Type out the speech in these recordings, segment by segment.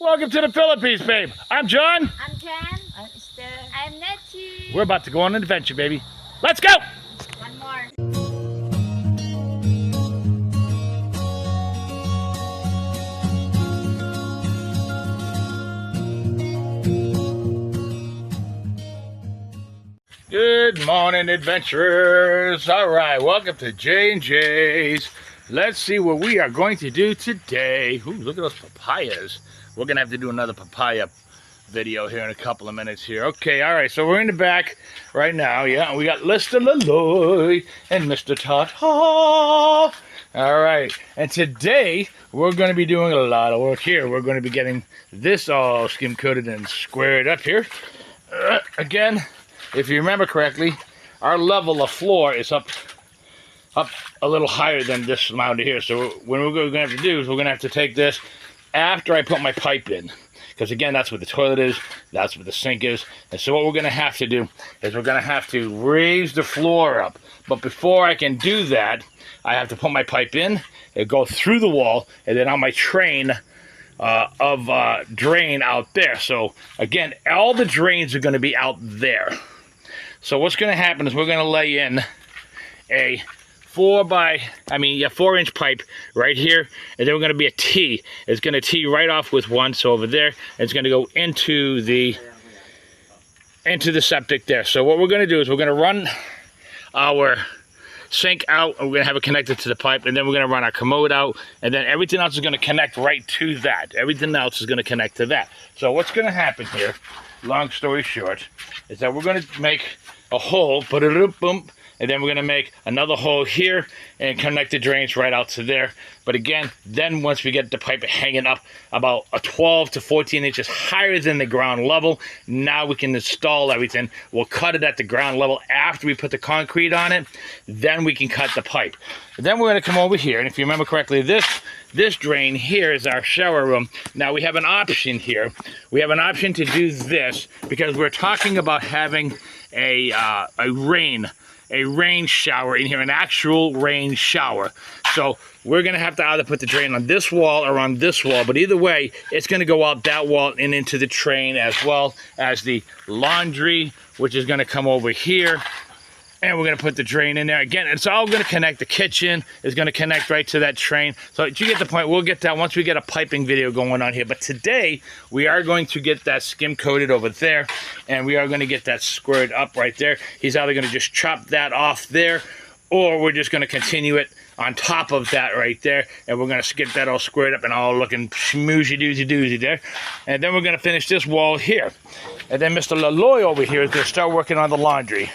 Welcome to the Philippines, babe. I'm John. I'm Jen. I'm Esther. I'm Nettie. We're about to go on an adventure, baby. Let's go! One more. Good morning, adventurers. All right, welcome to J&J's. Let's see what we are going to do today. Ooh, look at those papayas. We're going to have to do another papaya video here in a couple of minutes here. Okay, all right, so we're in the back right now. Yeah, we got Mr. Laloy and Mr. Tata. All right, and today we're going to be doing a lot of work here. We're going to be getting this all skim coated and squared up here. Again, if you remember correctly, our level of floor is up a little higher than this mound here. So what we're going to have to do is we're going to have to take this after I put my pipe in. Because again, that's where the toilet is, that's where the sink is. And so what we're going to have to do is we're going to have to raise the floor up. But before I can do that, I have to put my pipe in, and go through the wall, and then on my train drain out there. So again, all the drains are going to be out there. So what's going to happen is we're going to lay in a 4-inch pipe right here, and then we're going to be a T. It's going to tee right off with one, so over there, and it's going to go into the septic there. So what we're going to do is we're going to run our sink out, and we're going to have it connected to the pipe, and then we're going to run our commode out, and then everything else is going to connect right to that. Everything else is going to connect to that. So what's going to happen here, long story short, is that we're going to make a hole, put it up, boom, and then we're going to make another hole here and connect the drains right out to there. But again, then once we get the pipe hanging up about a 12 to 14 inches higher than the ground level, now we can install everything. We'll cut it at the ground level after we put the concrete on it. Then we can cut the pipe. And then we're going to come over here, and if you remember correctly, this drain here is our shower room. Now we have an option here. We have an option to do this because we're talking about having a rain shower in here, an actual rain shower. So we're going to have to either put the drain on this wall or on this wall, but either way, it's going to go out that wall and into the train, as well as the laundry, which is going to come over here. And we're going to put the drain in there. Again, it's all going to connect. The kitchen is going to connect right to that train. So you get the point. We'll get that once we get a piping video going on here. But today, we are going to get that skim coated over there. And we are going to get that squared up right there. He's either going to just chop that off there, or we're just going to continue it on top of that right there. And we're going to get that all squared up and all looking schmoozy-doozy-doozy there. And then we're going to finish this wall here. And then Mr. Laloy over here is going to start working on the laundry.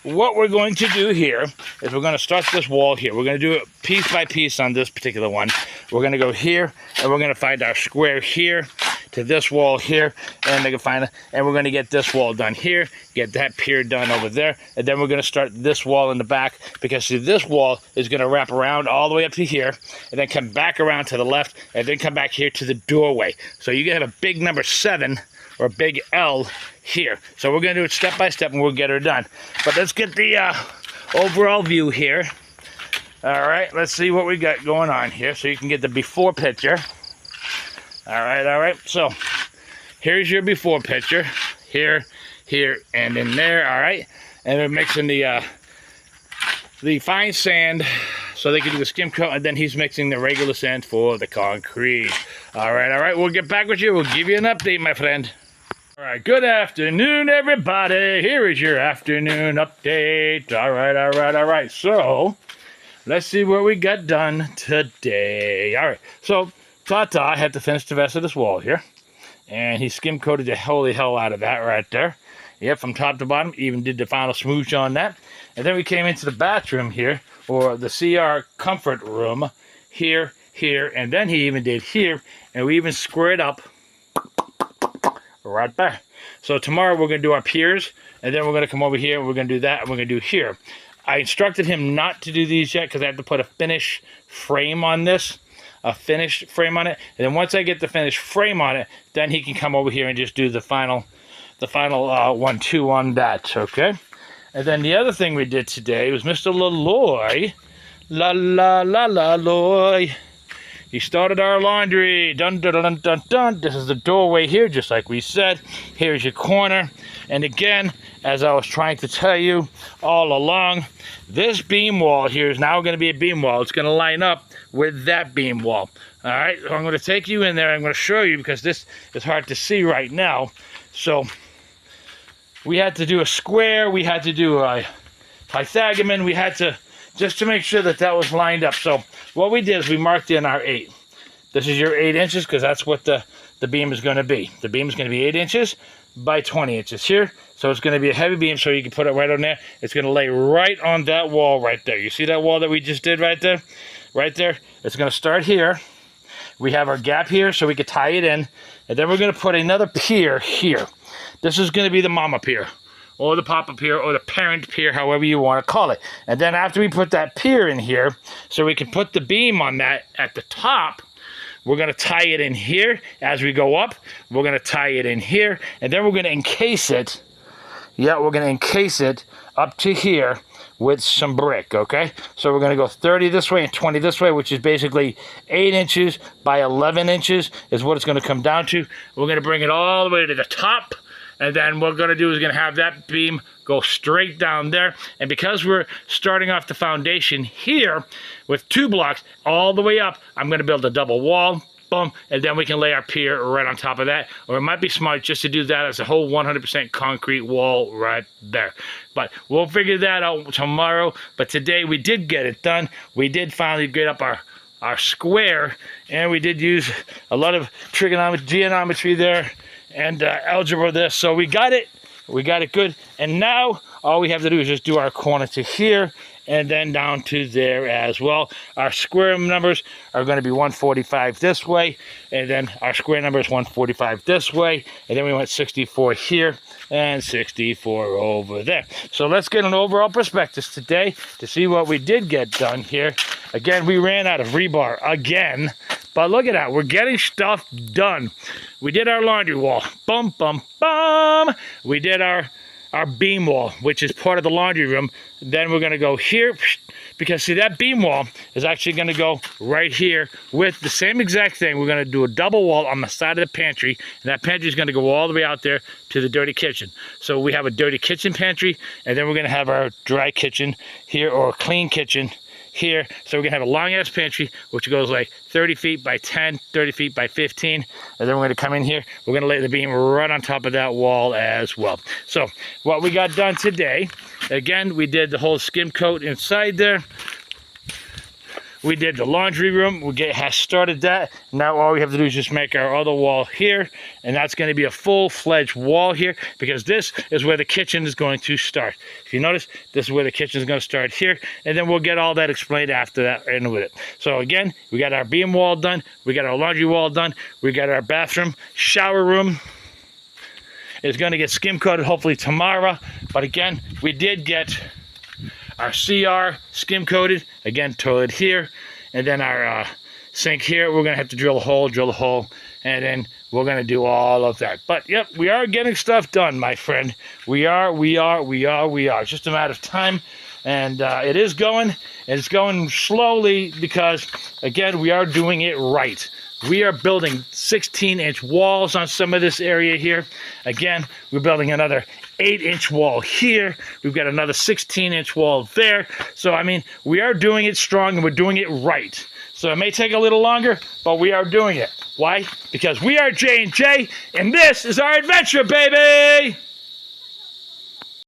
What we're going to do here is we're going to start this wall here. We're going to do it piece by piece on this particular one. We're going to go here, and we're going to find our square here to this wall here, and they can find it. And we're going to get this wall done here, get that pier done over there, and then we're going to start this wall in the back, because see, this wall is going to wrap around all the way up to here, and then come back around to the left, and then come back here to the doorway. So you can have a big number 7 or a big L here. So we're going to do it step by step, and we'll get her done. But let's get the overall view here. All right, let's see what we got going on here, so you can get the before picture. All right. So here's your before picture. Here, and in there. All right, and we're mixing the fine sand so they can do the skim coat, and then he's mixing the regular sand for the concrete. All right. We'll get back with you. We'll give you an update, my friend. All right, good afternoon, everybody. Here is your afternoon update. All right. So, let's see what we got done today. All right, so Tata had to finish the rest of this wall here, and he skim coated the holy hell out of that right there. Yep, from top to bottom, even did the final smooch on that. And then we came into the bathroom here, or the CR comfort room, here, and then he even did here, and we even squared up right there. So tomorrow we're going to do our piers, and then we're going to come over here, and we're going to do that, and we're going to do here. I instructed him not to do these yet, because I have to put a finish frame on this, and then once I get the finished frame on it, then he can come over here and just do the final 1-2 on that, okay? And then the other thing we did today was Mr. Laloy, Laloy, He started our laundry. Dun, dun, dun, dun, dun. This is the doorway here, just like we said. Here's your corner. And again, as I was trying to tell you all along, this beam wall here is now going to be a beam wall. It's going to line up with that beam wall. All right, so I'm going to take you in there. I'm going to show you because this is hard to see right now. So we had to do a square. We had to do a Pythagorean. We had to, just to make sure that that was lined up. So what we did is we marked in our 8. This is your 8 inches because that's what the beam is going to be. The beam is going to be 8 inches by 20 inches here. So it's going to be a heavy beam, so you can put it right on there. It's going to lay right on that wall right there. You see that wall that we just did right there? Right there. It's going to start here. We have our gap here so we can tie it in. And then we're going to put another pier here. This is going to be the mama pier, or the papa pier, or the parent pier, however you want to call it. And then after we put that pier in here, so we can put the beam on that at the top, we're going to tie it in here as we go up. We're going to tie it in here, and then we're going to encase it. Yeah, we're going to encase it up to here with some brick, okay? So we're going to go 30 this way and 20 this way, which is basically 8 inches by 11 inches is what it's going to come down to. We're going to bring it all the way to the top, and then what we're going to do is going to have that beam go straight down there. And because we're starting off the foundation here with 2 blocks all the way up, I'm going to build a double wall. Boom, and then we can lay our pier right on top of that. Or it might be smart just to do that as a whole 100% concrete wall right there. But we'll figure that out tomorrow. But today we did get it done. We did finally get up our square, and we did use a lot of trigonometry, geometry there, and algebra there. So we got it. We got it good. And now all we have to do is just do our corner to here, and then down to there as well. Our square numbers are going to be 145 this way, and then our square number is 145 this way, and then we went 64 here and 64 over there. So let's get an overall perspective today to see what we did get done here. Again, we ran out of rebar again, but look at that. We're getting stuff done. We did our laundry wall. Bum, bum, bum. We did our beam wall, which is part of the laundry room. Then we're going to go here, because see, that beam wall is actually going to go right here with the same exact thing. We're going to do a double wall on the side of the pantry, and that pantry is going to go all the way out there to the dirty kitchen. So we have a dirty kitchen pantry, and then we're going to have our dry kitchen here, or clean kitchen here. So we're gonna have a long ass pantry, which goes like 30 feet by 10, 30 feet by 15. And then we're gonna come in here, we're gonna lay the beam right on top of that wall as well. So what we got done today, again, we did the whole skim coat inside there. We did the laundry room. Has started that. Now all we have to do is just make our other wall here, and that's going to be a full-fledged wall here, because this is where the kitchen is going to start. If you notice, this is where the kitchen is going to start here, and then we'll get all that explained after that in with it. So again, we got our beam wall done. We got our laundry wall done. We got our bathroom, shower room. It's going to get skim coated hopefully tomorrow. But again, we did get our CR skim coated, again, toilet here, and then our sink here. We're gonna have to drill a hole, and then we're gonna do all of that. But yep, we are getting stuff done, my friend. We are. It's just a matter of time, and it is going, and it's going slowly because, again, we are doing it right. We are building 16-inch walls on some of this area here. Again, we're building another 8-inch wall here. We've got another 16-inch wall there. So, I mean, we are doing it strong, and we're doing it right. So it may take a little longer, but we are doing it. Why? Because we are J&J, and this is our adventure, baby!